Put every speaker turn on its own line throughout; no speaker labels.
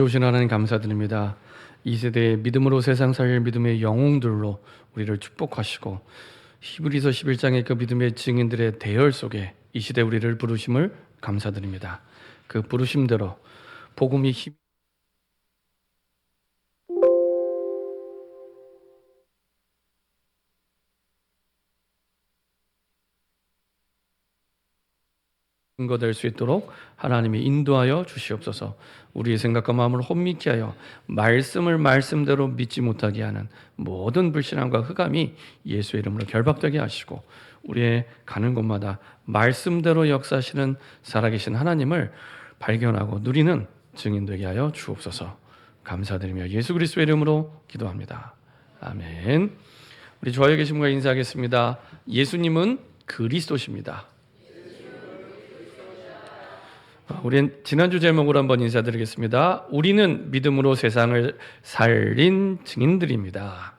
오신 하나님 감사드립니다. 이 세대의 믿음으로 세상 살릴 믿음의 영웅들로 우리를 축복하시고 히브리서 11장의 그 믿음의 증인들의 대열 속에 이 시대 우리를 부르심을 감사드립니다. 그 부르심대로 복음이 힘 증거될 수 있도록 하나님이 인도하여 주시옵소서. 우리의 생각과 마음을 혼미케 하여 말씀을 말씀대로 믿지 못하게 하는 모든 불신앙과 흑암이 예수의 이름으로 결박되게 하시고 우리의 가는 곳마다 말씀대로 역사하시는 살아계신 하나님을 발견하고 누리는 증인되게 하여 주옵소서. 감사드리며 예수 그리스도의 이름으로 기도합니다. 아멘. 우리 좌우에 계신 분과 인사하겠습니다. 예수님은 그리스도십니다. 우리는 지난주 제목으로 한번 인사드리겠습니다. 우리는 믿음으로 세상을 살린 증인들입니다.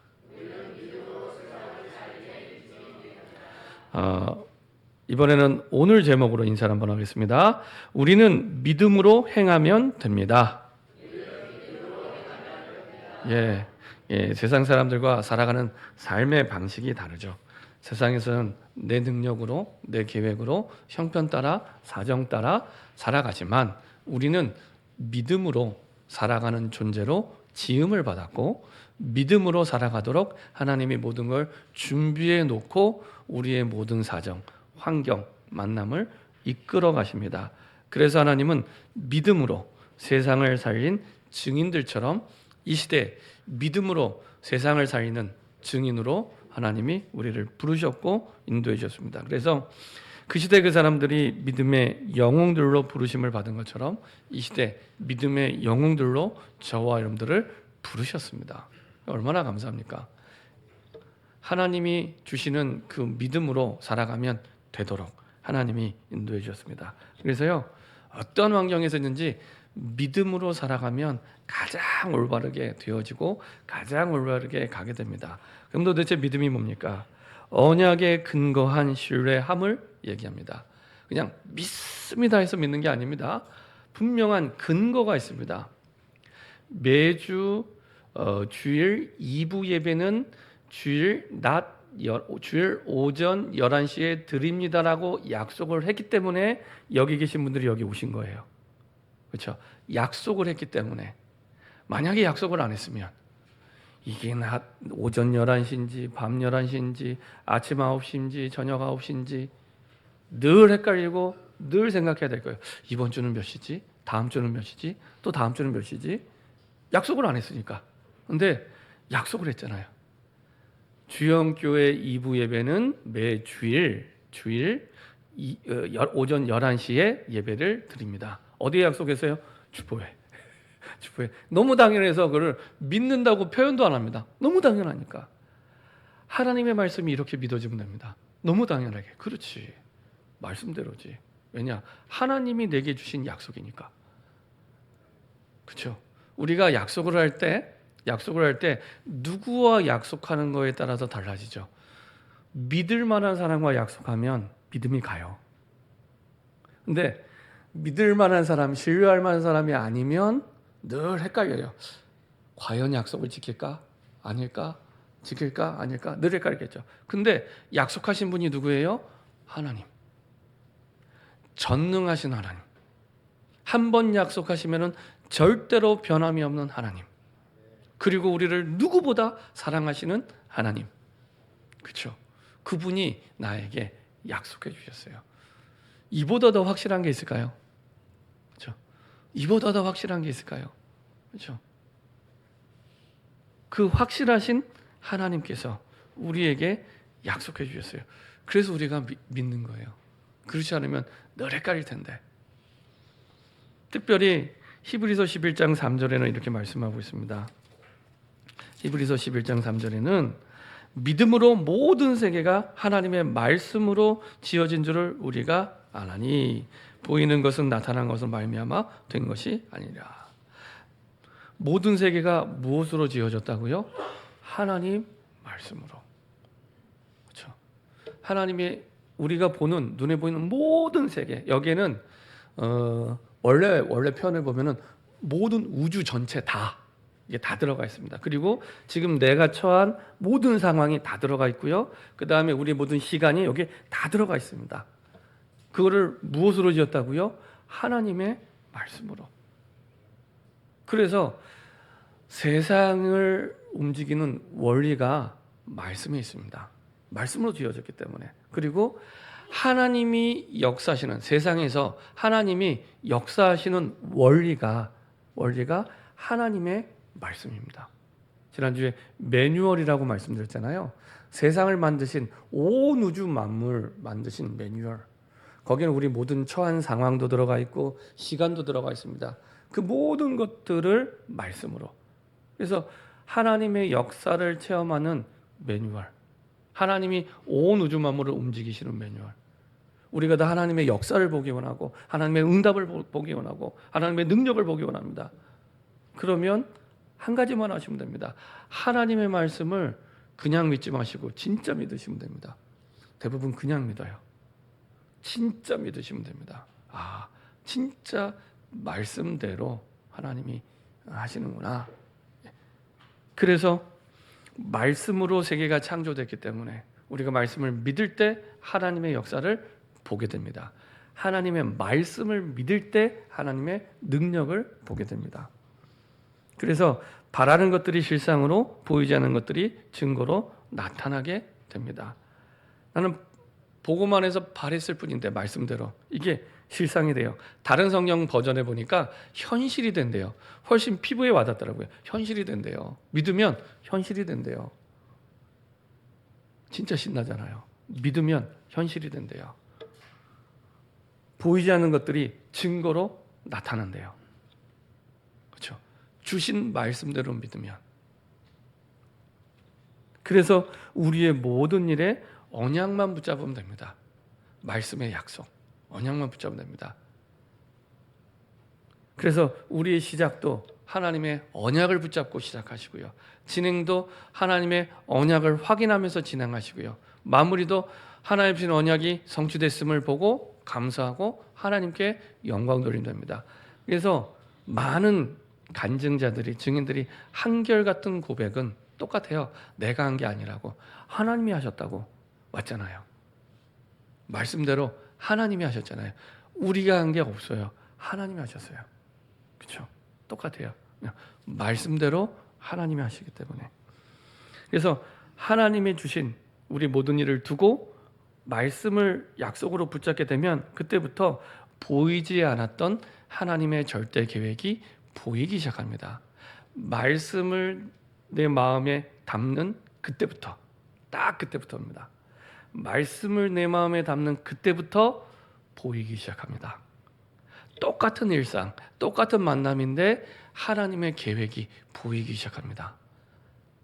이번에는 오늘 제목으로 인사를 한번 하겠습니다. 우리는 믿음으로 행하면 됩니다. 세상 사람들과 살아가는 삶의 방식이 다르죠. 세상에서는 내 능력으로, 내 계획으로, 형편 따라, 사정 따라 살아가지만 우리는 믿음으로 살아가는 존재로 지음을 받았고 믿음으로 살아가도록 하나님이 모든 걸 준비해 놓고 우리의 모든 사정, 환경, 만남을 이끌어 가십니다. 그래서 하나님은 믿음으로 세상을 살린 증인들처럼 이 시대 믿음으로 세상을 살리는 증인으로 하나님이 우리를 부르셨고 인도해 주셨습니다. 그래서 그 시대 그 사람들이 믿음의 영웅들로 부르심을 받은 것처럼 이 시대 믿음의 영웅들로 저와 여러분들을 부르셨습니다. 얼마나 감사합니까? 하나님이 주시는 그 믿음으로 살아가면 되도록 하나님이 인도해 주셨습니다. 그래서요, 어떤 환경에서 있는지 믿음으로 살아가면 가장 올바르게 되어지고 가장 올바르게 가게 됩니다. 그럼 도대체 믿음이 뭡니까? 언약에 근거한 신뢰함을 얘기합니다. 그냥 믿습니다 해서 믿는 게 아닙니다. 분명한 근거가 있습니다. 매주 주일 2부 예배는 주일 오전 11시에 드립니다라고 약속을 했기 때문에 여기 계신 분들이 여기 오신 거예요. 그렇죠? 약속을 했기 때문에. 만약에 약속을 안 했으면 이게 오전 11시인지 밤 11시인지 아침 9시인지 저녁 9시인지 늘 헷갈리고 늘 생각해야 될 거예요. 이번 주는 몇 시지? 다음 주는 몇 시지? 또 다음 주는 몇 시지? 약속을 안 했으니까. 근데 약속을 했잖아요. 주영교회 2부 예배는 매주일 오전 11시에 예배를 드립니다. 어디에 약속했어요? 주보회. 너무 당연해서 그걸 믿는다고 표현도 안 합니다. 너무 당연하니까. 하나님의 말씀이 이렇게 믿어지면 됩니다. 너무 당연하게. 그렇지. 말씀대로지. 왜냐? 하나님이 내게 주신 약속이니까. 그렇죠? 우리가 약속을 할 때 누구와 약속하는 거에 따라서 달라지죠. 믿을 만한 사람과 약속하면 믿음이 가요. 근데 믿을 만한 사람, 신뢰할 만한 사람이 아니면 늘 헷갈려요. 과연 약속을 지킬까? 아닐까? 지킬까? 아닐까? 늘 헷갈리겠죠. 근데 약속하신 분이 누구예요? 하나님. 전능하신 하나님. 한 번 약속하시면은 절대로 변함이 없는 하나님. 그리고 우리를 누구보다 사랑하시는 하나님. 그렇죠? 그분이 나에게 약속해 주셨어요. 이보다 더 확실한 게 있을까요? 그렇죠? 이보다 더 확실한 게 있을까요? 그렇죠? 그 확실하신 하나님께서 우리에게 약속해 주셨어요. 그래서 우리가 믿는 거예요. 그렇지 않으면 늘 헷갈릴 텐데. 특별히 히브리서 11장 3절에는 이렇게 말씀하고 있습니다. 히브리서 11장 3절에는 믿음으로 모든 세계가 하나님의 말씀으로 지어진 줄을 우리가 아나니 보이는 것은 나타난 것은 말미암아 된 것이 아니라. 모든 세계가 무엇으로 지어졌다고요? 하나님 말씀으로. 그렇죠? 하나님의 우리가 보는 눈에 보이는 모든 세계 여기에는 원래 표현을 보면은 모든 우주 전체 다 이게 다 들어가 있습니다. 그리고 지금 내가 처한 모든 상황이 다 들어가 있고요. 그 다음에 우리 모든 시간이 여기 다 들어가 있습니다. 그거를 무엇으로 지었다고요? 하나님의 말씀으로. 그래서 세상을 움직이는 원리가 말씀에 있습니다. 말씀으로 지어졌기 때문에. 그리고 하나님이 역사하시는 세상에서 하나님이 역사하시는 원리가 하나님의 말씀입니다. 지난주에 매뉴얼이라고 말씀드렸잖아요. 세상을 만드신 온 우주 만물 만드신 매뉴얼. 거기는 우리 모든 처한 상황도 들어가 있고 시간도 들어가 있습니다. 그 모든 것들을 말씀으로. 그래서 하나님의 역사를 체험하는 매뉴얼. 하나님이 온 우주 만물을 움직이시는 매뉴얼. 우리가 다 하나님의 역사를 보기 원하고 하나님의 응답을 보기 원하고 하나님의 능력을 보기 원합니다. 그러면 한 가지만 하시면 됩니다. 하나님의 말씀을 그냥 믿지 마시고 진짜 믿으시면 됩니다. 대부분 그냥 믿어요. 진짜 믿으시면 됩니다. 아, 진짜 말씀대로 하나님이 하시는구나. 그래서 말씀으로 세계가 창조됐기 때문에 우리가 말씀을 믿을 때 하나님의 역사를 보게 됩니다. 하나님의 말씀을 믿을 때 하나님의 능력을 보게 됩니다. 그래서 바라는 것들이 실상으로 보이지 않는 것들이 증거로 나타나게 됩니다. 나는 보고만 해서 바랬을 뿐인데 말씀대로 이게 실상이 돼요. 다른 성경 버전에 보니까 현실이 된대요. 훨씬 피부에 와닿더라고요. 현실이 된대요. 믿으면 현실이 된대요. 진짜 신나잖아요. 믿으면 현실이 된대요. 보이지 않는 것들이 증거로 나타난대요. 그렇죠? 주신 말씀대로 믿으면. 그래서 우리의 모든 일에 언약만 붙잡으면 됩니다. 말씀의 약속, 언약만 붙잡으면 됩니다. 그래서 우리의 시작도 하나님의 언약을 붙잡고 시작하시고요. 진행도 하나님의 언약을 확인하면서 진행하시고요. 마무리도 하나님 주신 언약이 성취됐음을 보고 감사하고 하나님께 영광 돌린답니다. 그래서 많은 간증자들이 증인들이 한결같은 고백은 똑같아요. 내가 한 게 아니라고 하나님이 하셨다고 왔잖아요. 말씀대로 하나님이 하셨잖아요. 우리가 한 게 없어요. 하나님이 하셨어요. 그렇죠? 똑같아요. 그냥 말씀대로 하나님이 하시기 때문에. 그래서 하나님이 주신 우리 모든 일을 두고 말씀을 약속으로 붙잡게 되면 그때부터 보이지 않았던 하나님의 절대 계획이 보이기 시작합니다. 말씀을 내 마음에 담는 그때부터, 딱 그때부터입니다. 말씀을 내 마음에 담는 그때부터 보이기 시작합니다. 똑같은 일상, 똑같은 만남인데 하나님의 계획이 보이기 시작합니다.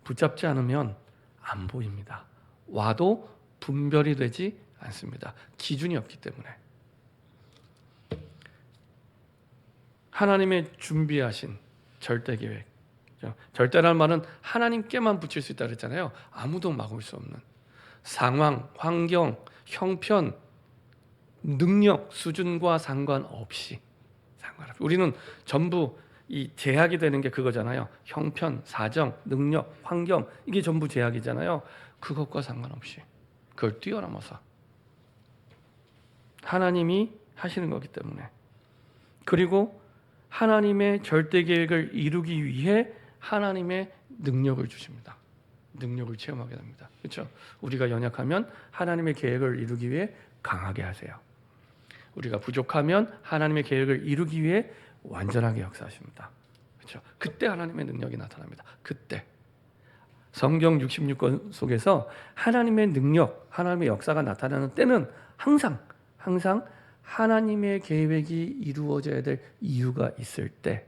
붙잡지 않으면 안 보입니다. 와도 분별이 되지 않습니다. 기준이 없기 때문에. 하나님의 준비하신 절대 계획. 절대라는 말은 하나님께만 붙일 수 있다 그랬잖아요. 아무도 막을 수 없는 상황, 환경, 형편, 능력, 수준과 상관없이 우리는 전부 이 제약이 되는 게 그거잖아요. 형편, 사정, 능력, 환경 이게 전부 제약이잖아요. 그것과 상관없이 그걸 뛰어넘어서 하나님이 하시는 거기 때문에. 그리고 하나님의 절대 계획을 이루기 위해 하나님의 능력을 주십니다. 능력을 체험하게 됩니다. 그렇죠? 우리가 연약하면 하나님의 계획을 이루기 위해 강하게 하세요. 우리가 부족하면 하나님의 계획을 이루기 위해 완전하게 역사하십니다. 그렇죠? 그때 하나님의 능력이 나타납니다. 그때 성경 66권 속에서 하나님의 능력, 하나님의 역사가 나타나는 때는 항상 하나님의 계획이 이루어져야 될 이유가 있을 때,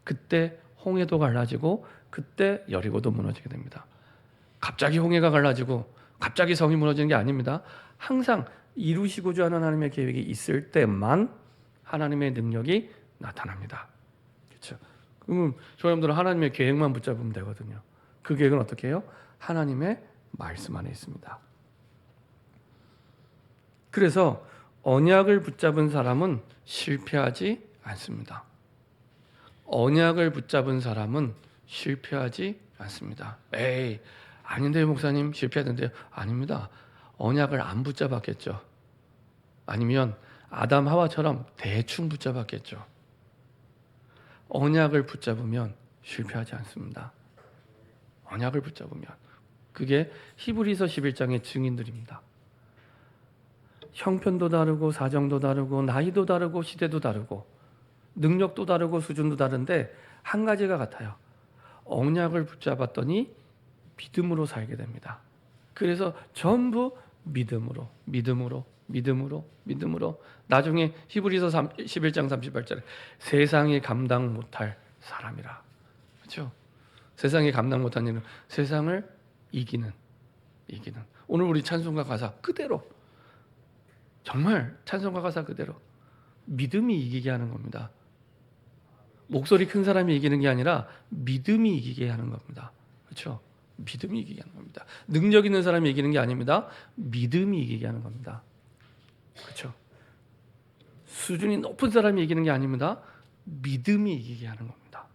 그때 홍해도 갈라지고 그때 여리고도 무너지게 됩니다. 갑자기 홍해가 갈라지고 갑자기 성이 무너지는 게 아닙니다. 항상 이루시고자 하는 하나님의 계획이 있을 때만 하나님의 능력이 나타납니다. 그렇죠? 그럼 저 여러분들은 하나님의 계획만 붙잡으면 되거든요. 그 계획은 어떻게 해요? 하나님의 말씀 안에 있습니다. 그래서 언약을 붙잡은 사람은 실패하지 않습니다. 언약을 붙잡은 사람은 실패하지 않습니다. 에이, 아닌데요, 목사님 실패하던데요? 아닙니다. 언약을 안 붙잡았겠죠. 아니면 아담 하와처럼 대충 붙잡았겠죠. 언약을 붙잡으면 실패하지 않습니다. 언약을 붙잡으면. 그게 히브리서 11장의 증인들입니다. 형편도 다르고 사정도 다르고 나이도 다르고 시대도 다르고 능력도 다르고 수준도 다른데 한 가지가 같아요. 언약을 붙잡았더니 믿음으로 살게 됩니다. 그래서 전부 믿음으로 나중에 히브리서 11장 38절에 세상이 감당 못할 사람이라. 그렇죠? 세상이 감당 못한 일은 세상을 이기는. 오늘 우리 찬송가 가사 그대로, 정말 찬송가 가사 그대로 믿음이 이기게 하는 겁니다. 목소리 큰 사람이 이기는 게 아니라 믿음이 이기게 하는 겁니다. 그렇죠? 믿음이 이기게 하는 겁니다. 능력 있는 사람이 이기는 게 아닙니다. 믿음이 이기게 하는 겁니다. 그렇죠? 수준이 높은 사람이 이기는 게 아닙니다. 믿음이 이기게 하는 겁니다.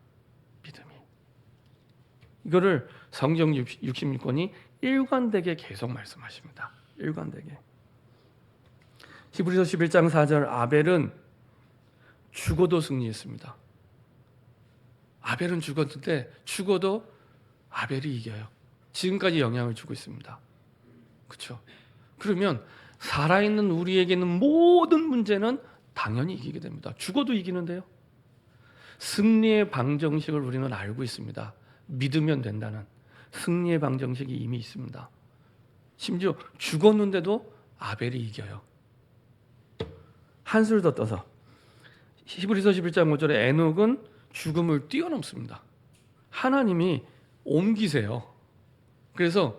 믿음이. 이거를 성경 66권이 일관되게 계속 말씀하십니다. 일관되게. 히브리서 11장 4절 아벨은 죽어도 승리했습니다. 아벨은 죽었는데 죽어도 아벨이 이겨요. 지금까지 영향을 주고 있습니다. 그렇죠? 그러면 살아있는 우리에게는 모든 문제는 당연히 이기게 됩니다. 죽어도 이기는데요. 승리의 방정식을 우리는 알고 있습니다. 믿으면 된다는 승리의 방정식이 이미 있습니다. 심지어 죽었는데도 아벨이 이겨요. 한술 더 떠서 히브리서 11장 5절에 에녹은 죽음을 뛰어넘습니다. 하나님이 옮기세요. 그래서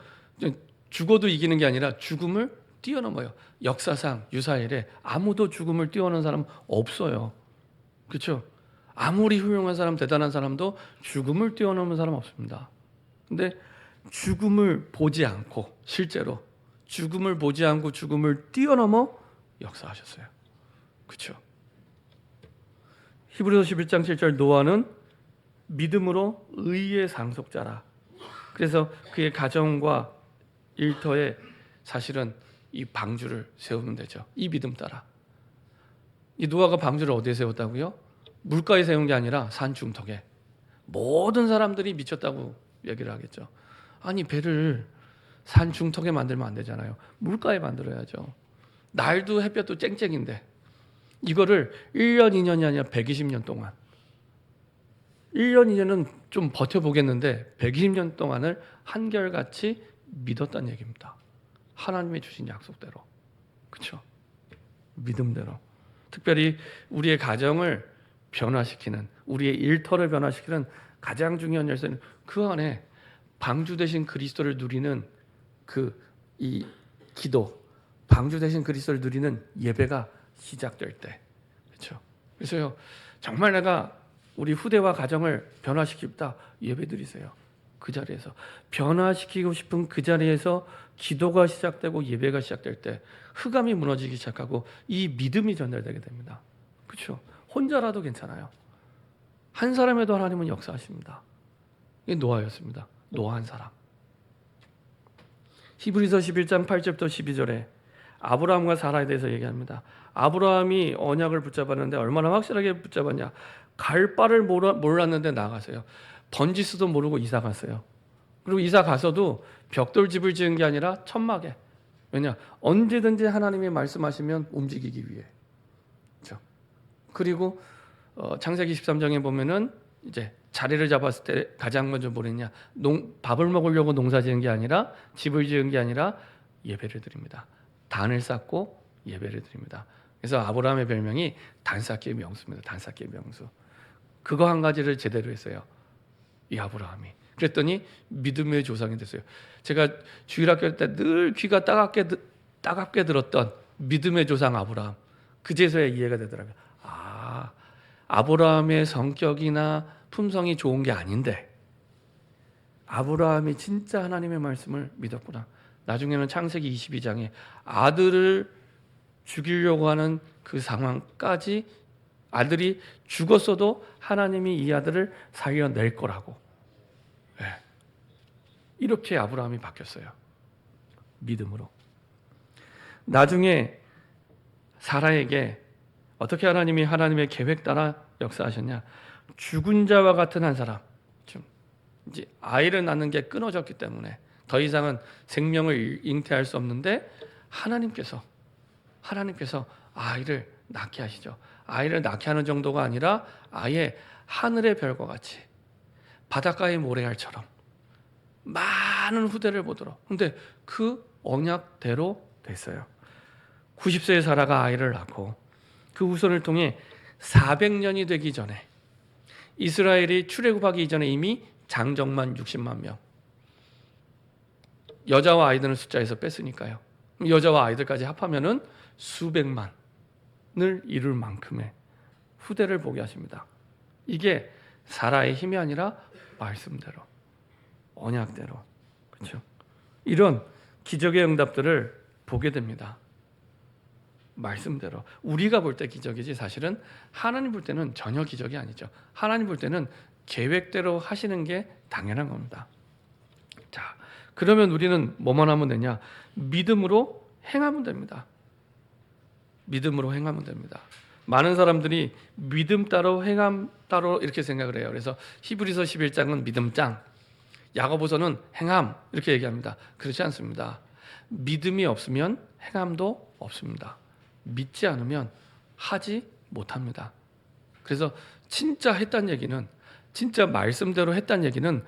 죽어도 이기는 게 아니라 죽음을 뛰어넘어요. 역사상 유사일에 아무도 죽음을 뛰어넘는 사람 없어요. 그렇죠? 아무리 훌륭한 사람, 대단한 사람도 죽음을 뛰어넘는 사람 없습니다. 근데 죽음을 보지 않고, 실제로 죽음을 보지 않고 죽음을 뛰어넘어 역사하셨어요. 그렇죠? 히브리서 11장 7절 노아는 믿음으로 의의 상속자라. 그래서 그의 가정과 일터에 사실은 이 방주를 세우면 되죠. 이 믿음 따라. 이 노아가 방주를 어디에 세웠다고요? 물가에 세운 게 아니라 산 중턱에. 모든 사람들이 미쳤다고 얘기를 하겠죠. 아니, 배를 산 중턱에 만들면 안 되잖아요. 물가에 만들어야죠. 날도 햇볕도 쨍쨍인데 이거를 1년, 2년이 아니라 120년 동안, 1년, 2년은 좀 버텨보겠는데 120년 동안을 한결같이 믿었다는 얘기입니다. 하나님이 주신 약속대로. 그렇죠? 믿음대로. 특별히 우리의 가정을 변화시키는, 우리의 일터를 변화시키는 가장 중요한 열쇠는 그 안에 방주 대신 그리스도를 누리는 이 기도, 방주 대신 그리스도를 누리는 예배가 시작될 때. 그렇죠? 그래서요, 정말 내가 우리 후대와 가정을 변화시키다, 예배 드리세요. 그 자리에서 변화시키고 싶은 그 자리에서 기도가 시작되고 예배가 시작될 때 흑암이 무너지기 시작하고 이 믿음이 전달되게 됩니다. 그렇죠? 혼자라도 괜찮아요. 한 사람에도 하나님은 역사하십니다. 이게 노아였습니다. 노아 한 사람. 히브리서 11장 8절부터 12절에 아브라함과 사라에 대해서 얘기합니다. 아브라함이 언약을 붙잡았는데 얼마나 확실하게 붙잡았냐. 갈 바를 몰랐는데 나가세요. 번지수도 모르고 이사 갔어요. 그리고 이사 가서도 벽돌집을 지은 게 아니라 천막에. 왜냐? 언제든지 하나님이 말씀하시면 움직이기 위해. 그렇죠? 그리고 창세기 13장에 보면은 이제 자리를 잡았을 때 가장 먼저 뭐랬냐? 밥을 먹으려고 농사 지은 게 아니라, 집을 지은 게 아니라 예배를 드립니다. 단을 쌓고 예배를 드립니다. 그래서 아브라함의 별명이 단쌓기의 명수입니다. 단쌓기의 명수. 그거 한 가지를 제대로 했어요. 이 아브라함이. 그랬더니 믿음의 조상이 됐어요. 제가 주일학교 때 늘 귀가 따갑게 들었던 믿음의 조상 아브라함. 그제서야 이해가 되더라고요. 아, 아브라함의 성격이나 품성이 좋은 게 아닌데 아브라함이 진짜 하나님의 말씀을 믿었구나. 나중에는 창세기 22장에 아들을 죽이려고 하는 그 상황까지 아들이 죽었어도 하나님이 이 아들을 살려낼 거라고. 네. 이렇게 아브라함이 바뀌었어요. 믿음으로. 나중에 사라에게 어떻게 하나님이 하나님의 계획 따라 역사하셨냐? 죽은 자와 같은 한 사람, 이제 아이를 낳는 게 끊어졌기 때문에 더 이상은 생명을 잉태할 수 없는데 하나님께서 아이를 낳게 하시죠. 아이를 낳게 하는 정도가 아니라 아예 하늘의 별과 같이 바닷가의 모래알처럼 많은 후대를 보도록. 근데 그 언약대로 됐어요. 90세의 사라가 아이를 낳고 그 후손을 통해 400년이 되기 전에 이스라엘이 출애굽하기 이전에 이미 장정만 60만 명, 여자와 아이들은 숫자에서 뺐으니까요. 여자와 아이들까지 합하면은 수백만을 이룰 만큼의 후대를 보게 하십니다. 이게 사라의 힘이 아니라 말씀대로, 언약대로, 그렇죠? 이런 기적의 응답들을 보게 됩니다. 말씀대로. 우리가 볼 때 기적이지 사실은 하나님 볼 때는 전혀 기적이 아니죠. 하나님 볼 때는 계획대로 하시는 게 당연한 겁니다. 자, 그러면 우리는 뭐만 하면 되냐? 믿음으로 행하면 됩니다. 믿음으로 행하면 됩니다. 많은 사람들이 믿음 따로 행함 따로 이렇게 생각을 해요. 그래서 히브리서 11장은 믿음장, 야고보서는 행함 이렇게 얘기합니다. 그렇지 않습니다. 믿음이 없으면 행함도 없습니다. 믿지 않으면 하지 못합니다. 그래서 진짜 했다는 얘기는, 진짜 말씀대로 했다는 얘기는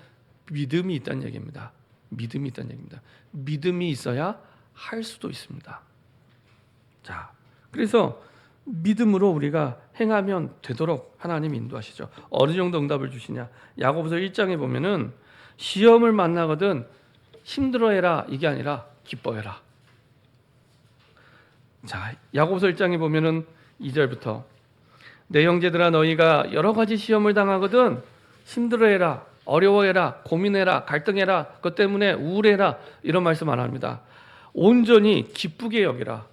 믿음이 있다는 얘기입니다. 믿음이 있다는 얘기입니다. 믿음이 있어야 할 수도 있습니다. 자, 그래서 믿음으로 우리가 행하면 되도록 하나님 인도하시죠. 어느 정도 응답을 주시냐? 야고보서 1장에 보면은 시험을 만나거든 힘들어해라 이게 아니라 기뻐해라. 자, 야고보서 1장에 보면은 2절부터 내 형제들아 너희가 여러 가지 시험을 당하거든 힘들어해라, 어려워해라, 고민해라, 갈등해라, 그것 때문에 우울해라 이런 말씀 안 합니다. 온전히 기쁘게 여기라.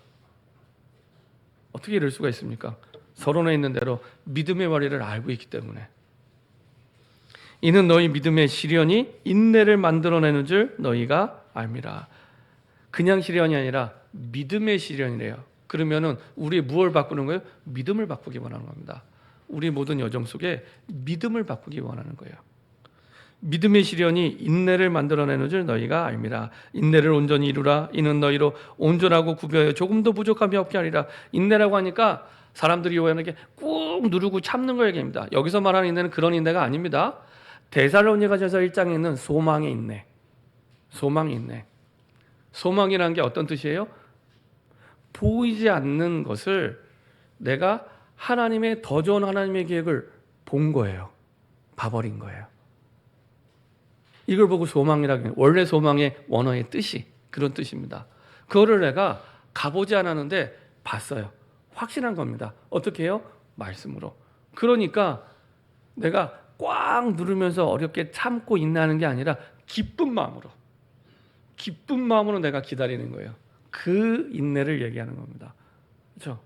어떻게 이럴 수가 있습니까? 서론에 있는 대로 믿음의 원리를 알고 있기 때문에. 이는 너희 믿음의 시련이 인내를 만들어내는 줄 너희가 알미라. 그냥 시련이 아니라 믿음의 시련이래요. 그러면은 우리 무엇을 바꾸는 거예요? 믿음을 바꾸기 원하는 겁니다. 우리 모든 여정 속에 믿음을 바꾸기 원하는 거예요. 믿음의 시련이 인내를 만들어내는 줄 너희가 알미라. 인내를 온전히 이루라. 이는 너희로 온전하고 구별하여 조금도 부족함이 없게 하리라. 인내라고 하니까 사람들이 오해하는 게 꾹 누르고 참는 걸 얘기합니다. 여기서 말하는 인내는 그런 인내가 아닙니다. 데살로니가전서 1장에 있는 소망의 인내. 소망의 인내. 소망이라는 게 어떤 뜻이에요? 보이지 않는 것을 내가 하나님의 더 좋은 하나님의 계획을 본 거예요. 봐버린 거예요. 이걸 보고 소망이라고 해요. 원래 소망의 원어의 뜻이 그런 뜻입니다. 그거를 내가 가보지 않았는데 봤어요. 확신한 겁니다. 어떻게 해요? 말씀으로. 그러니까 내가 꽉 누르면서 어렵게 참고 인내하는 게 아니라 기쁜 마음으로 내가 기다리는 거예요. 그 인내를 얘기하는 겁니다. 그렇죠?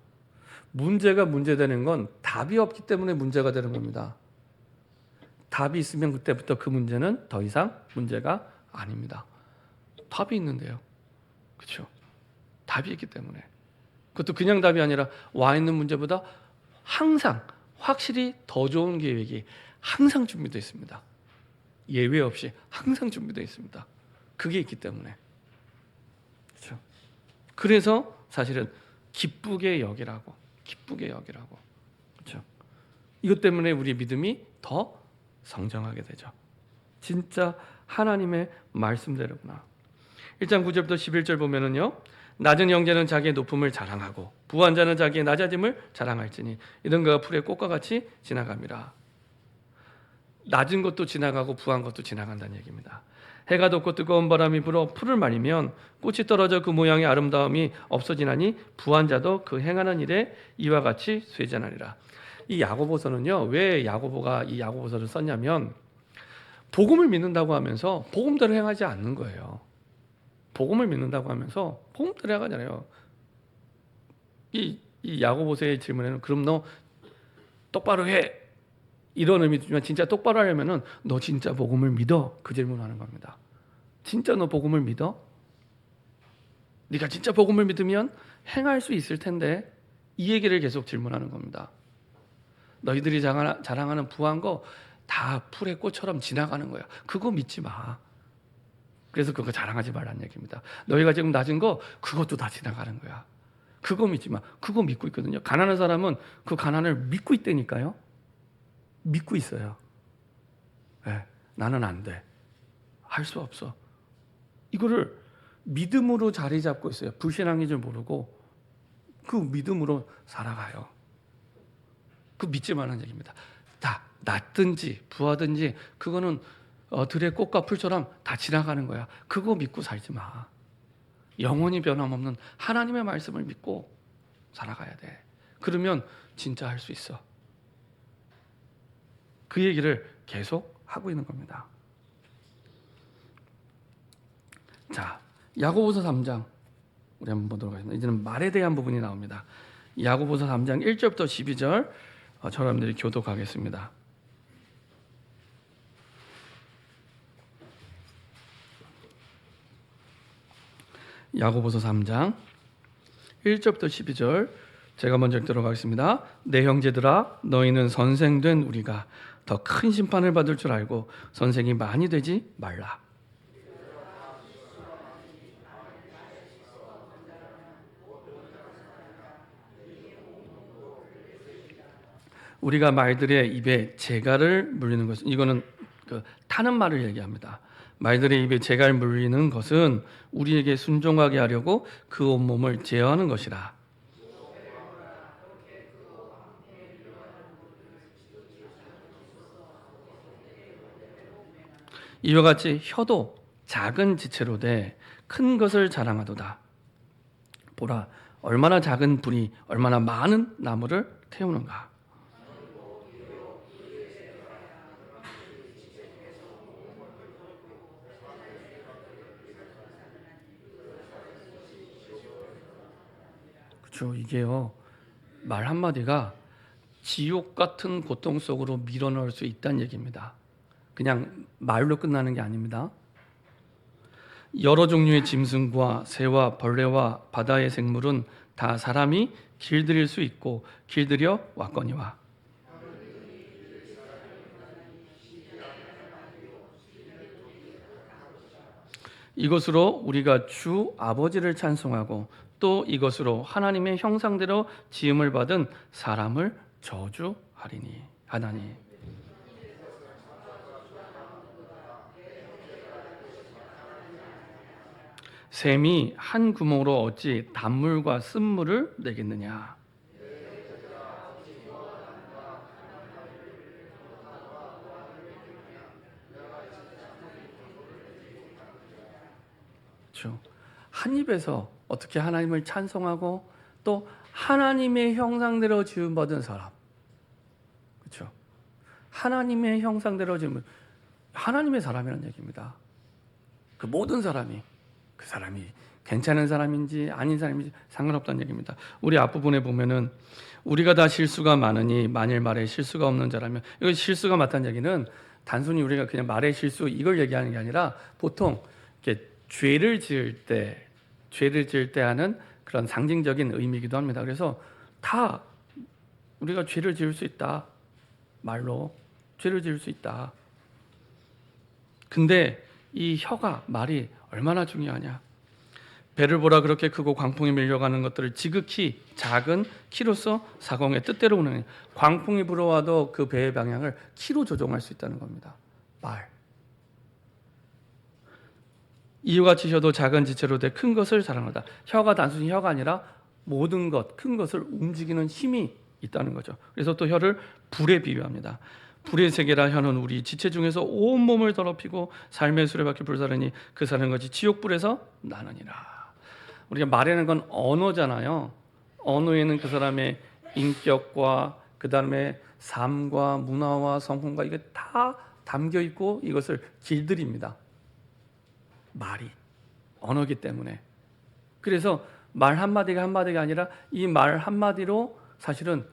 문제가 문제되는 건 답이 없기 때문에 문제가 되는 겁니다. 답이 있으면 그때부터 그 문제는 더 이상 문제가 아닙니다. 답이 있는데요. 그렇죠? 답이 있기 때문에. 그것도 그냥 답이 아니라 와 있는 문제보다 항상 확실히 더 좋은 계획이 항상 준비되어 있습니다. 예외 없이 항상 준비되어 있습니다. 그게 있기 때문에. 그렇죠? 그래서 사실은 기쁘게 여기라고. 그렇죠? 이것 때문에 우리 믿음이 더 성장하게 되죠. 진짜 하나님의 말씀대로구나. 1장 9절부터 11절 보면은요. 낮은 형제는 자기의 높음을 자랑하고 부한 자는 자기의 낮아짐을 자랑할지니 이런 그가 풀의 꽃과 같이 지나갑니다. 낮은 것도 지나가고 부한 것도 지나간다는 얘기입니다. 해가 돋고 뜨거운 바람이 불어 풀을 마르면 꽃이 떨어져 그 모양의 아름다움이 없어지나니 부한 자도 그 행하는 일에 이와 같이 쇠잔하리라. 이 야고보서는요, 왜 야고보가 이 야고보서를 썼냐면 복음을 믿는다고 하면서 복음대로 행하지 않는 거예요. 복음을 믿는다고 하면서 복음대로 행하잖아요. 이 야고보서의 질문에는 그럼 너 똑바로 해. 이런 의미지만 진짜 똑바로 하려면은 너 진짜 복음을 믿어? 그 질문하는 겁니다. 진짜 너 복음을 믿어? 네가 진짜 복음을 믿으면 행할 수 있을 텐데 이 얘기를 계속 질문하는 겁니다. 너희들이 자랑하는 부한 거 다 풀의 꽃처럼 지나가는 거야. 그거 믿지 마. 그래서 그거 자랑하지 말라는 얘기입니다. 너희가 지금 낮은 거 그것도 다 지나가는 거야. 그거 믿지 마. 그거 믿고 있거든요. 가난한 사람은 그 가난을 믿고 있다니까요. 믿고 있어요. 네, 나는 안 돼. 할 수 없어. 이거를 믿음으로 자리 잡고 있어요. 불신앙인 줄 모르고 그 믿음으로 살아가요. 그 믿지 말라는 얘기입니다. 다 낮든지 부하든지 그거는 들의 꽃과 풀처럼 다 지나가는 거야. 그거 믿고 살지 마. 영원히 변함없는 하나님의 말씀을 믿고 살아가야 돼. 그러면 진짜 할 수 있어. 그 얘기를 계속 하고 있는 겁니다. 자, 야고보서 3장 우리 한번 보도록 하겠습니다. 이제는 말에 대한 부분이 나옵니다. 야고보서 3장 1절부터 12절 저러분들이 교독하겠습니다. 야고보서 3장 1절부터 12절 제가 먼저 읽도록 하겠습니다. 내 형제들아 너희는 선생된 우리가 더 큰 심판을 받을 줄 알고 선생이 많이 되지 말라. 우리가 말들의 입에 재갈을 물리는 것은 이거는 타는 말을 얘기합니다. 말들의 입에 재갈 물리는 것은 우리에게 순종하게 하려고 그 온몸을 제어하는 것이라. 이와 같이 혀도 작은 지체로 돼 큰 것을 자랑하도다. 보라, 얼마나 작은 불이 얼마나 많은 나무를 태우는가. 그렇죠. 이게요. 말 한마디가 지옥 같은 고통 속으로 밀어넣을 수 있다는 얘기입니다. 그냥 말로 끝나는 게 아닙니다. 여러 종류의 짐승과 새와 벌레와 바다의 생물은 다 사람이 길들일 수 있고 길들여 왔거니와. 이것으로 우리가 주 아버지를 찬송하고 또 이것으로 하나님의 형상대로 지음을 받은 사람을 저주하리니 하나니. 샘이 한 구멍으로 어찌 단물과 쓴물을 내겠느냐. 그렇죠. 한 입에서 어떻게 하나님을 찬송하고 또 하나님의 형상대로 지음받은 사람, 그렇죠. 하나님의 형상대로 지음, 하나님의 사람이라는 얘기입니다. 그 모든 사람이 그 사람이 괜찮은 사람인지 아닌 사람인지 상관없다는 얘기입니다. 우리 앞부분에 보면은 우리가 다 실수가 많으니 만일 말에 실수가 없는 자라면, 이거 실수가 많다는 얘기는 단순히 우리가 그냥 말의 실수 이걸 얘기하는 게 아니라 보통 이렇게 죄를 지을 때 하는 그런 상징적인 의미이기도 합니다. 그래서 다 우리가 죄를 지을 수 있다. 말로 죄를 지을 수 있다. 근데 이 혀가, 말이 얼마나 중요하냐. 배를 보라 그렇게 크고 광풍이 밀려가는 것들을 지극히 작은 키로서 사공의 뜻대로 우는, 광풍이 불어와도 그 배의 방향을 키로 조종할 수 있다는 겁니다. 말. 이와 같이 혀도 작은 지체로 돼 큰 것을 자랑하다. 혀가 단순히 혀가 아니라 모든 것, 큰 것을 움직이는 힘이 있다는 거죠. 그래서 또 혀를 불에 비유합니다. 불의 세계라 혀는 우리 지체 중에서 온 몸을 더럽히고 삶의 수레바퀴 불사르니 그 사는 것이 지옥불에서 나느니라. 우리가 말하는 건 언어잖아요. 언어에는 그 사람의 인격과 그 다음에 삶과 문화와 성품과 이게 다 담겨 있고 이것을 길들입니다. 말이 언어기 때문에. 그래서 말 한마디가 한마디가 아니라 이 말 한마디로 사실은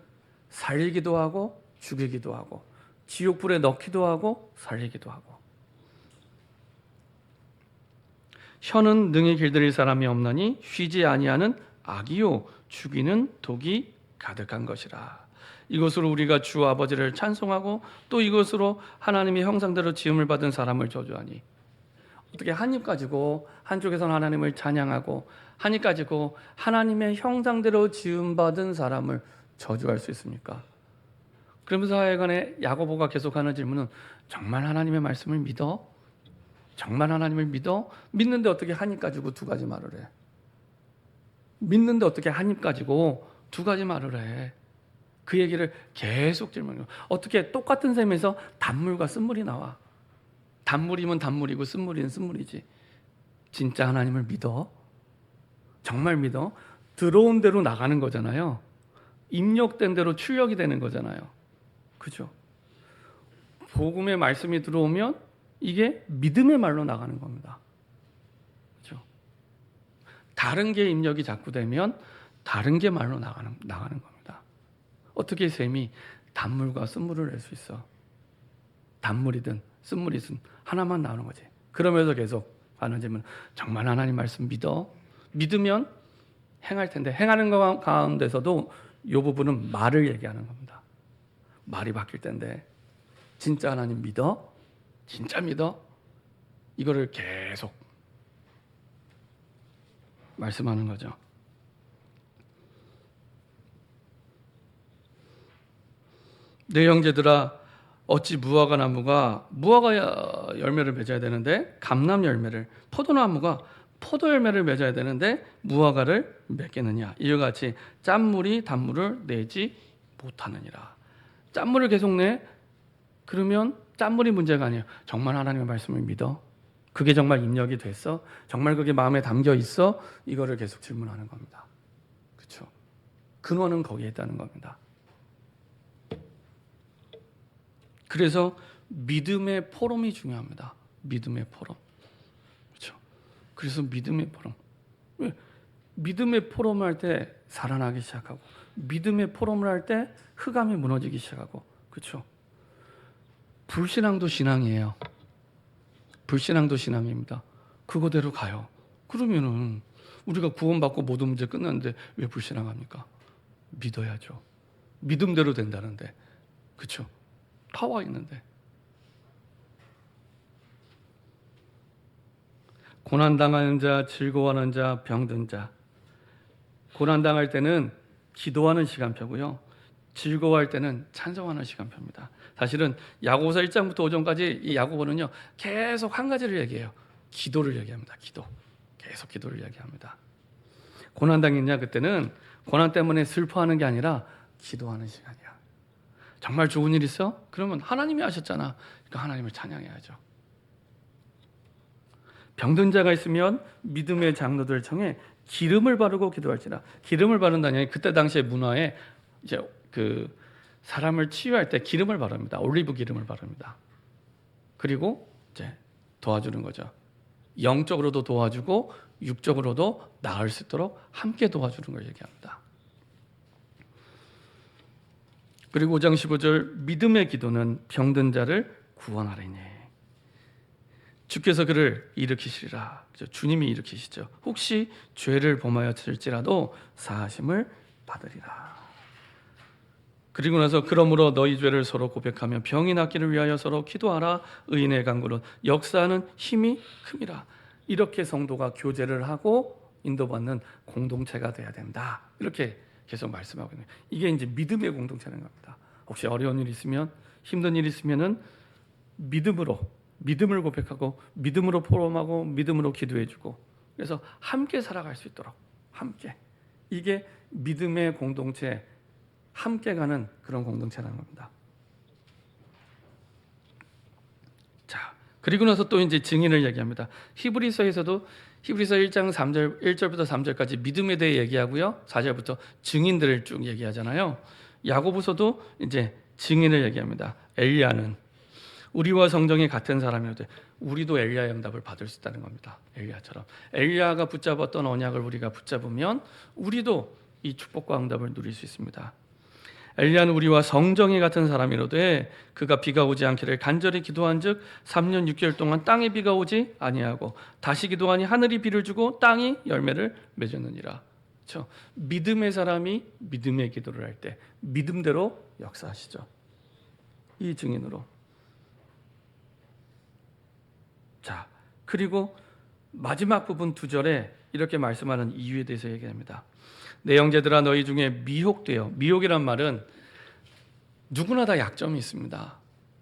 살리기도 하고 죽이기도 하고 지옥불에 넣기도 하고 살리기도 하고 혀는 능히 길들일 사람이 없나니 쉬지 아니하는 악이요 죽이는 독이 가득한 것이라. 이것으로 우리가 주 아버지를 찬송하고 또 이것으로 하나님의 형상대로 지음을 받은 사람을 저주하니. 어떻게 한 입 가지고 한쪽에서는 하나님을 찬양하고 한 입 가지고 하나님의 형상대로 지음받은 사람을 저주할 수 있습니까? 그러면서 하여간에 야고보가 계속하는 질문은 정말 하나님의 말씀을 믿어? 정말 하나님을 믿어? 믿는데 어떻게 한 입 가지고 두 가지 말을 해? 믿는데 어떻게 한 입 가지고 두 가지 말을 해? 그 얘기를 계속 질문해요. 어떻게 똑같은 셈에서 단물과 쓴물이 나와? 단물이면 단물이고 쓴물이면 쓴물이지. 진짜 하나님을 믿어? 정말 믿어? 들어온 대로 나가는 거잖아요. 입력된 대로 출력이 되는 거잖아요. 그죠? 복음의 말씀이 들어오면 이게 믿음의 말로 나가는 겁니다. 그죠? 다른 게 입력이 자꾸 되면 다른 게 말로 나가는 겁니다. 어떻게 셈이 단물과 쓴물을 낼 수 있어? 단물이든 쓴물이든 하나만 나오는 거지. 그러면서 계속 하는 질문, 정말 하나님 말씀 믿어? 믿으면 행할 텐데, 행하는 것 가운데서도 이 부분은 말을 얘기하는 겁니다. 말이 바뀔 텐데 진짜 하나님 믿어? 진짜 믿어? 이거를 계속 말씀하는 거죠. 내 형제들아, 어찌 무화과 나무가 무화과 열매를 맺어야 되는데 감람 열매를, 포도나무가 포도 열매를 맺어야 되는데 무화과를 맺겠느냐? 이와 같이 짠물이 단물을 내지 못하느니라. 짠물을 계속 내? 그러면 짠물이 문제가 아니에요. 정말 하나님의 말씀을 믿어? 그게 정말 입력이 됐어? 정말 그게 마음에 담겨 있어? 이거를 계속 질문하는 겁니다. 그렇죠? 근원은 거기에 있다는 겁니다. 그래서 믿음의 포럼이 중요합니다. 믿음의 포럼. 그렇죠? 그래서 믿음의 포럼. 왜? 믿음의 포럼을 할 때 살아나기 시작하고, 믿음의 포럼을 할 때 흑암이 무너지기 시작하고, 그렇죠? 불신앙도 신앙이에요. 불신앙도 신앙입니다. 그거대로 가요. 그러면은 우리가 구원받고 모든 문제 끝났는데 왜 불신앙합니까? 믿어야죠. 믿음대로 된다는데, 그렇죠? 다 와 있는데. 고난당하는 자, 즐거워하는 자, 병든 자. 고난당할 때는 기도하는 시간표고요, 즐거워할 때는 찬송하는 시간표입니다. 사실은 야고보서 1장부터 5장까지 이 야고보는요 계속 한 가지를 얘기해요. 기도를 얘기합니다. 기도. 계속 기도를 얘기합니다. 고난당했냐? 그때는 고난 때문에 슬퍼하는 게 아니라 기도하는 시간이야. 정말 좋은 일 있어? 그러면 하나님이 하셨잖아. 그러니까 하나님을 찬양해야죠. 병든 자가 있으면 믿음의 장로들 청에 기름을 바르고 기도할지라. 기름을 바른다니 그때 당시의 문화에 이제 그 사람을 치유할 때 기름을 바릅니다. 올리브 기름을 바릅니다. 그리고 이제 도와주는 거죠. 영적으로도 도와주고 육적으로도 나을 수 있도록 함께 도와주는 걸 얘기합니다. 그리고 5장 15절, 믿음의 기도는 병든 자를 구원하리니 주께서 그를 일으키시리라. 주님이 일으키시죠. 혹시 죄를 범하였을지라도 사하심을 받으리라. 그리고 나서 그러므로 너희 죄를 서로 고백하며 병이 낫기를 위하여 서로 기도하라. 의인의 간구로 역사하는 힘이 큼이라. 이렇게 성도가 교제를 하고 인도받는 공동체가 돼야 된다. 이렇게 계속 말씀하고 있는, 이게 이제 믿음의 공동체는 겁니다. 혹시 어려운 일 있으면, 힘든 일 있으면은 믿음을 고백하고 믿음으로 포럼하고 믿음으로 기도해주고, 그래서 함께 살아갈 수 있도록, 함께, 이게 믿음의 공동체, 함께 가는 그런 공동체라는 겁니다. 자, 그리고 나서 또 이제 증인을 얘기합니다. 히브리서에서도 히브리서 1장 3절 1절부터 3절까지 믿음에 대해 얘기하고요, 4절부터 증인들을 쭉 얘기하잖아요. 야고보서도 이제 증인을 얘기합니다. 엘리야는 우리와 성정이 같은 사람이어도 우리도 엘리야의 응답을 받을 수 있다는 겁니다. 엘리야처럼 엘리야가 붙잡았던 언약을 우리가 붙잡으면 우리도 이 축복과 응답을 누릴 수 있습니다. 엘리야는 우리와 성정이 같은 사람이로되 그가 비가 오지 않기를 간절히 기도한즉 3년 6개월 동안 땅에 비가 오지 아니하고 다시 기도하니 하늘이 비를 주고 땅이 열매를 맺었느니라. 그렇죠? 믿음의 사람이 믿음의 기도를 할 때 믿음대로 역사하시죠. 이 증인으로. 자, 그리고 마지막 부분 2절에 이렇게 말씀하는 이유에 대해서 얘기합니다. 내 형제들아 너희 중에 미혹되어, 미혹이란 말은 누구나 다 약점이 있습니다.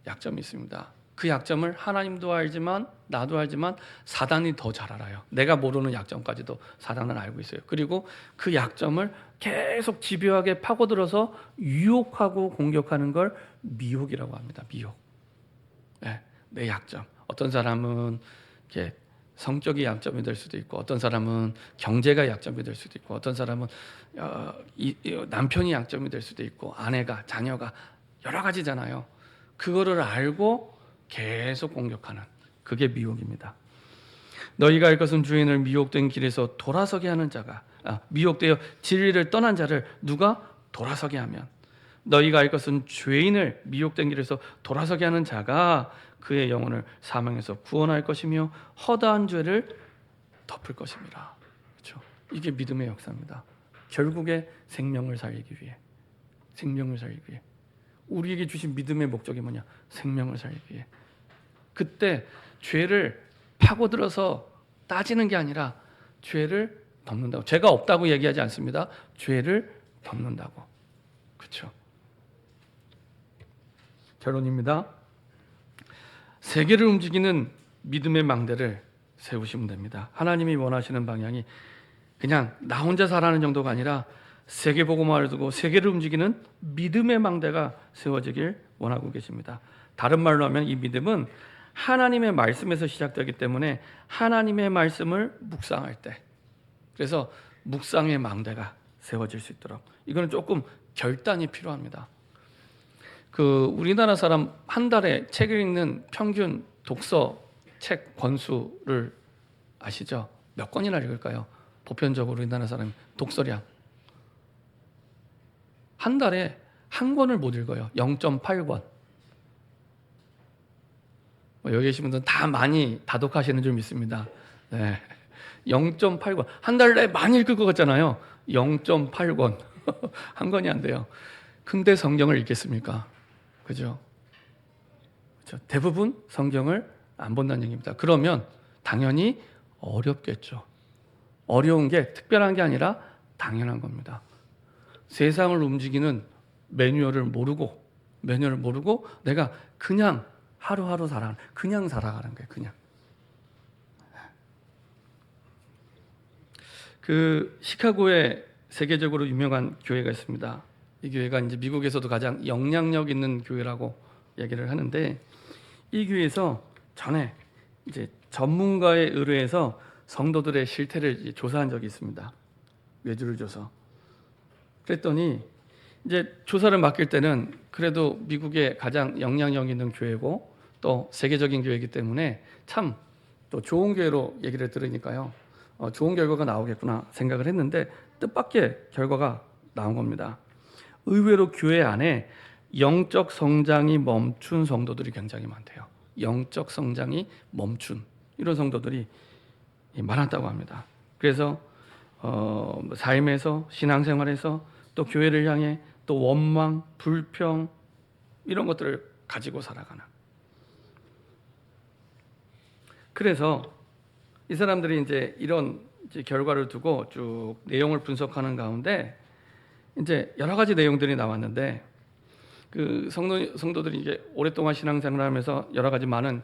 약점이 있습니다. 그 약점을 하나님도 알지만 나도 알지만 사단이 더 잘 알아요. 내가 모르는 약점까지도 사단은 알고 있어요. 그리고 그 약점을 계속 집요하게 파고들어서 유혹하고 공격하는 걸 미혹이라고 합니다. 미혹. 네, 내 약점. 어떤 사람은 이렇게 성적이 약점이 될 수도 있고, 어떤 사람은 경제가 약점이 될 수도 있고, 어떤 사람은 남편이 약점이 될 수도 있고, 아내가, 자녀가 여러 가지잖아요. 그거를 알고 계속 공격하는 그게 미혹입니다. 너희가 알 것은 주인을 미혹된 길에서 돌아서게 하는 자가 미혹되어 진리를 떠난 자를 누가 돌아서게 하면 너희가 알 것은 죄인을 미혹된 길에서 돌아서게 하는 자가 그의 영혼을 사망에서 구원할 것이며 허다한 죄를 덮을 것입니다. 그렇죠? 이게 믿음의 역사입니다. 결국에 생명을 살리기 위해, 생명을 살리기 위해 우리에게 주신 믿음의 목적이 뭐냐? 생명을 살리기 위해. 그때 죄를 파고들어서 따지는 게 아니라 죄를 덮는다고. 죄가 없다고 얘기하지 않습니다. 죄를 덮는다고. 그렇죠? 결론입니다. 세계를 움직이는 믿음의 망대를 세우시면 됩니다. 하나님이 원하시는 방향이 그냥 나 혼자 살아가는 정도가 아니라 세계 복음화를 두고 세계를 움직이는 믿음의 망대가 세워지길 원하고 계십니다. 다른 말로 하면 이 믿음은 하나님의 말씀에서 시작되기 때문에 하나님의 말씀을 묵상할 때, 그래서 묵상의 망대가 세워질 수 있도록, 이거는 조금 결단이 필요합니다. 우리나라 사람 한 달에 책을 읽는 평균 독서 책 권수를 아시죠? 몇 권이나 읽을까요? 보편적으로 우리나라 사람이 독서량 한 달에 한 권을 못 읽어요. 0.8권. 여기 계신 분들은 다 많이 다독하시는 줄 믿습니다. 네. 0.8권. 한 달에 많이 읽을 것 같잖아요. 0.8권. 한 권이 안 돼요. 근데 성경을 읽겠습니까? 그죠? 그렇죠? 대부분 성경을 안 본다는 얘기입니다. 그러면 당연히 어렵겠죠. 어려운 게 특별한 게 아니라 당연한 겁니다. 세상을 움직이는 매뉴얼을 모르고 내가 그냥 하루하루 그냥 살아가는 거예요. 그냥. 시카고에 세계적으로 유명한 교회가 있습니다. 이 교회가 이제 미국에서도 가장 영향력 있는 교회라고 얘기를 하는데, 이 교회에서 전에 이제 전문가에 의뢰해서 성도들의 실태를 조사한 적이 있습니다. 외주를 줘서. 그랬더니 이제 조사를 맡길 때는 그래도 미국의 가장 영향력 있는 교회고 또 세계적인 교회이기 때문에 참 또 좋은 교회로 얘기를 들으니까요, 좋은 결과가 나오겠구나 생각을 했는데 뜻밖의 결과가 나온 겁니다. 의외로 교회 안에 영적 성장이 멈춘 성도들이 굉장히 많대요. 영적 성장이 멈춘 이런 성도들이 많았다고 합니다. 그래서 삶에서, 신앙생활에서, 또 교회를 향해 또 원망, 불평 이런 것들을 가지고 살아가는. 그래서 이 사람들이 이제 이런 결과를 두고 쭉 내용을 분석하는 가운데 이제 여러 가지 내용들이 나왔는데, 성도들이 이제 오랫동안 신앙생활을 하면서 여러 가지 많은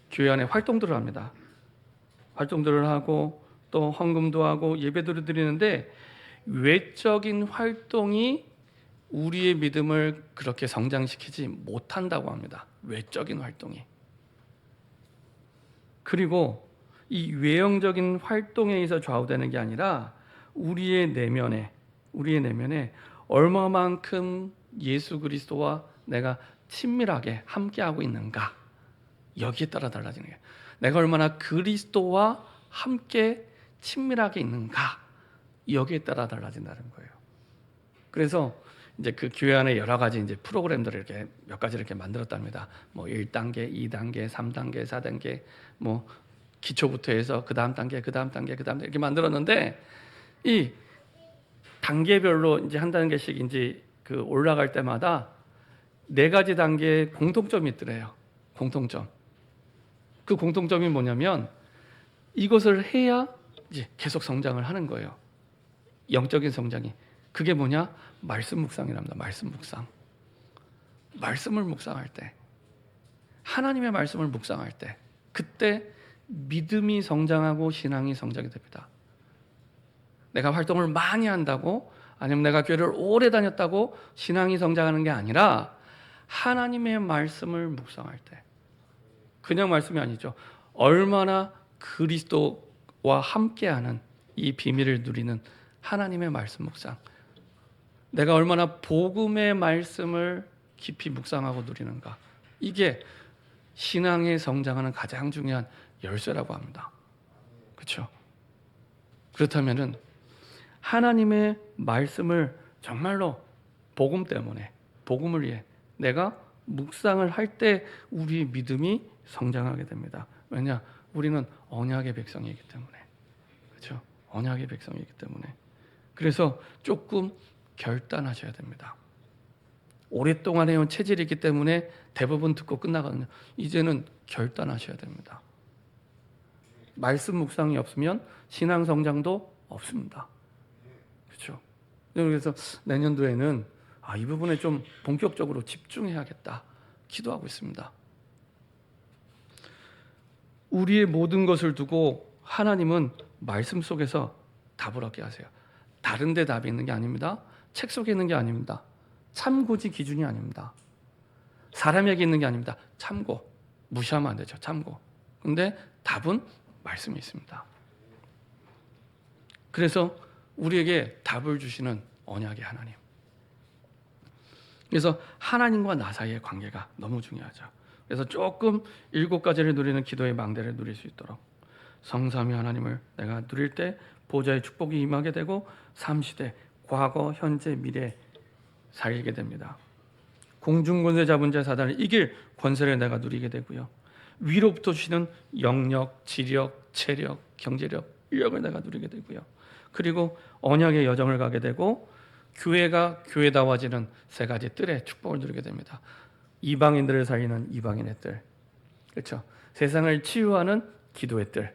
교회 안에 활동들을 합니다. 활동들을 하고 또 헌금도 하고 예배들을 드리는데 외적인 활동이 우리의 믿음을 그렇게 성장시키지 못한다고 합니다. 외적인 활동이. 그리고 이 외형적인 활동에 의해서 좌우되는 게 아니라 우리의 내면에 얼마만큼 예수 그리스도와 내가 친밀하게 함께하고 있는가, 여기에 따라 달라지는 거예요. 내가 얼마나 그리스도와 함께 친밀하게 있는가, 여기에 따라 달라진다는 거예요. 그래서 이제 그 교회 안에 여러 가지 이제 프로그램들을 이렇게 몇 가지 이렇게 만들었답니다. 뭐 1단계, 2단계, 3단계, 4단계, 뭐 기초부터 해서 그 다음 단계, 그 다음 단계, 그 다음 단계 이렇게 만들었는데 이 단계별로 이제 한 단계씩 이제 그 올라갈 때마다 네 가지 단계의 공통점이 있더래요. 공통점. 그 공통점이 뭐냐면 이것을 해야 이제 계속 성장을 하는 거예요. 영적인 성장이. 그게 뭐냐? 말씀 묵상이랍니다. 말씀 묵상. 말씀을 묵상할 때, 하나님의 말씀을 묵상할 때, 그때 믿음이 성장하고 신앙이 성장이 됩니다. 내가 활동을 많이 한다고, 아니면 내가 교회를 오래 다녔다고 신앙이 성장하는 게 아니라 하나님의 말씀을 묵상할 때, 그냥 말씀이 아니죠. 얼마나 그리스도와 함께하는 이 비밀을 누리는 하나님의 말씀 묵상. 내가 얼마나 복음의 말씀을 깊이 묵상하고 누리는가. 이게 신앙에 성장하는 가장 중요한 열쇠라고 합니다. 그렇죠? 그렇다면은 하나님의 말씀을 정말로 복음 때문에, 복음을 위해 내가 묵상을 할 때 우리 믿음이 성장하게 됩니다. 왜냐? 우리는 언약의 백성이기 때문에. 그렇죠? 언약의 백성이기 때문에. 그래서 조금 결단하셔야 됩니다. 오랫동안 해온 체질이 있기 때문에 대부분 듣고 끝나거든요. 이제는 결단하셔야 됩니다. 말씀 묵상이 없으면 신앙 성장도 없습니다. 그렇죠? 그래서 내년도에는 이 부분에 좀 본격적으로 집중해야겠다 기도하고 있습니다. 우리의 모든 것을 두고 하나님은 말씀 속에서 답을 얻게 하세요. 다른 데 답이 있는 게 아닙니다. 책 속에 있는 게 아닙니다. 참고지 기준이 아닙니다. 사람에게 있는 게 아닙니다. 참고. 무시하면 안 되죠. 참고. 근데 답은 말씀에 있습니다. 그래서 우리에게 답을 주시는 언약의 하나님. 그래서 하나님과 나 사이의 관계가 너무 중요하죠. 그래서 조금 7가지를 누리는 기도의 망대를 누릴 수 있도록 성삼위 하나님을 내가 누릴 때 보좌의 축복이 임하게 되고 삼시대 과거, 현재, 미래 살게 됩니다. 공중권세 잡은 자 사단을 이길 권세를 내가 누리게 되고요. 위로부터 주시는 영력, 지력, 체력, 경제력, 인력을 내가 누리게 되고요. 그리고 언약의 여정을 가게 되고 교회가 교회다워지는 3가지 뜰의 축복을 누리게 됩니다. 이방인들을 살리는 이방인의 뜰, 그렇죠? 세상을 치유하는 기도의 뜰,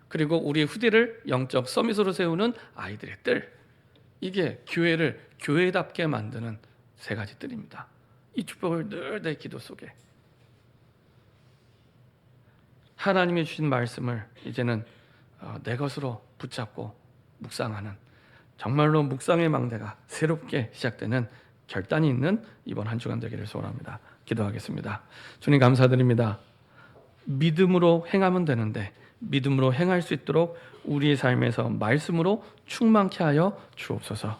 그리고 우리의 후대를 영적 서밋으로 세우는 아이들의 뜰. 이게 교회를 교회답게 만드는 3가지 뜰입니다. 이 축복을 늘 내 기도 속에 하나님이 주신 말씀을 이제는 내 것으로 붙잡고 묵상하는, 정말로 묵상의 망대가 새롭게 시작되는 결단이 있는 이번 한 주간 되기를 소원합니다. 기도하겠습니다. 주님 감사드립니다. 믿음으로 행하면 되는데 믿음으로 행할 수 있도록 우리의 삶에서 말씀으로 충만케 하여 주옵소서.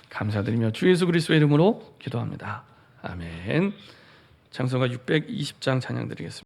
감사드리며 주 예수 그리스도의 이름으로 기도합니다. 아멘. 찬송가 620장 찬양 드리겠습니다.